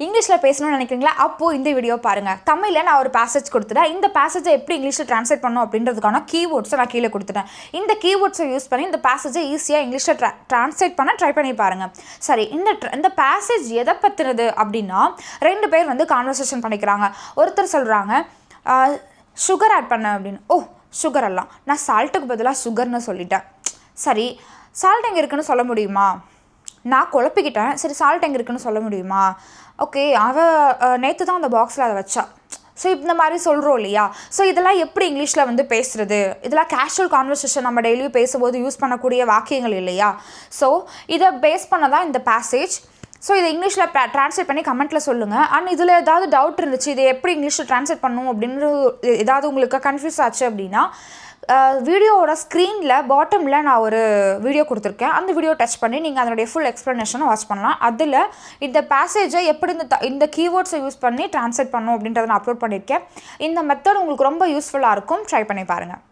இங்கிலீஷில் பேசணும்னு நினைக்கிறீங்களா? அப்போது இந்த வீடியோ பாருங்கள். தமிழில் நான் ஒரு பேசேஜ் கொடுத்துட்டேன். இந்த பேசேஜை எப்படி இங்கிலீஷில் ட்ரான்ஸ்லேட் பண்ணணும் அப்படின்றதுக்கான கீவேர்ட்ஸை நான் கீழே கொடுத்துட்டேன். இந்த கீவேர்ட்ஸை யூஸ் பண்ணி இந்த பேசேஜை ஈஸியாக இங்கிலீஷில் ட்ரான்ஸ்லேட் பண்ண ட்ரை பண்ணி பாருங்கள். சரி, இந்த பேசேஜ் எதை பற்றினது அப்படின்னா, 2 பேர் வந்து கான்வர்சேஷன் பண்ணிக்கிறாங்க. ஒருத்தர் சொல்கிறாங்க சுகர் ஆட் பண்ண அப்படின்னு. ஓ, சுகர் எல்லாம் நான் சால்ட்டுக்கு பதிலாக சுகர்னு சொல்லிட்டேன். சரி, சால்ட் எங்கே இருக்குன்னு சொல்ல முடியுமா? நான் குழப்பிக்கிட்டேன். சரி, சால்ட் எங்கே இருக்குன்னு சொல்ல முடியுமா? ஓகே, நேற்று தான் அந்த பாக்ஸில் அதை வச்சா. ஸோ இந்த மாதிரி சொல்கிறோம் இல்லையா? ஸோ இதெல்லாம் எப்படி இங்கிலீஷில் வந்து பேசுகிறது? இதெல்லாம் கேஷுவல் கான்வர்சேஷன் நம்ம டெய்லியும் பேசும்போது யூஸ் பண்ணக்கூடிய வாக்கியங்கள் இல்லையா? ஸோ இதை பேஸ் பண்ண தான் இந்த பேசேஜ். ஸோ இதை இங்கிலீஷில் ட்ரான்ஸ்லேட் பண்ணி கமெண்ட்டில் சொல்லுங்கள். அண்ட் இதில் ஏதாவது டவுட் இருந்துச்சு, இதை எப்படி இங்கிலீஷில் ட்ரான்ஸ்லேட் பண்ணணும் அப்படின்னு ஏதாவது உங்களுக்கு கன்ஃபியூஸ் ஆச்சு அப்படின்னா, வீடியோவோட ஸ்க்ரீனில் பாட்டமில் நான் ஒரு வீடியோ கொடுத்துருக்கேன். அந்த வீடியோ டச் பண்ணி நீங்கள் அதனுடைய ஃபுல் எக்ஸ்ப்ளனேஷனை வாட்ச் பண்ணலாம். அதில் இந்த பேசேஜை எப்படி இந்த கீவேர்ட்ஸை யூஸ் பண்ணி ட்ரான்ஸ்லேட் பண்ணணும் அப்படின்றத நான் அப்லோட் பண்ணியிருக்கேன். இந்த மெத்தட் உங்களுக்கு ரொம்ப யூஸ்ஃபுல்லாக இருக்கும். ட்ரை பண்ணி பாருங்கள்.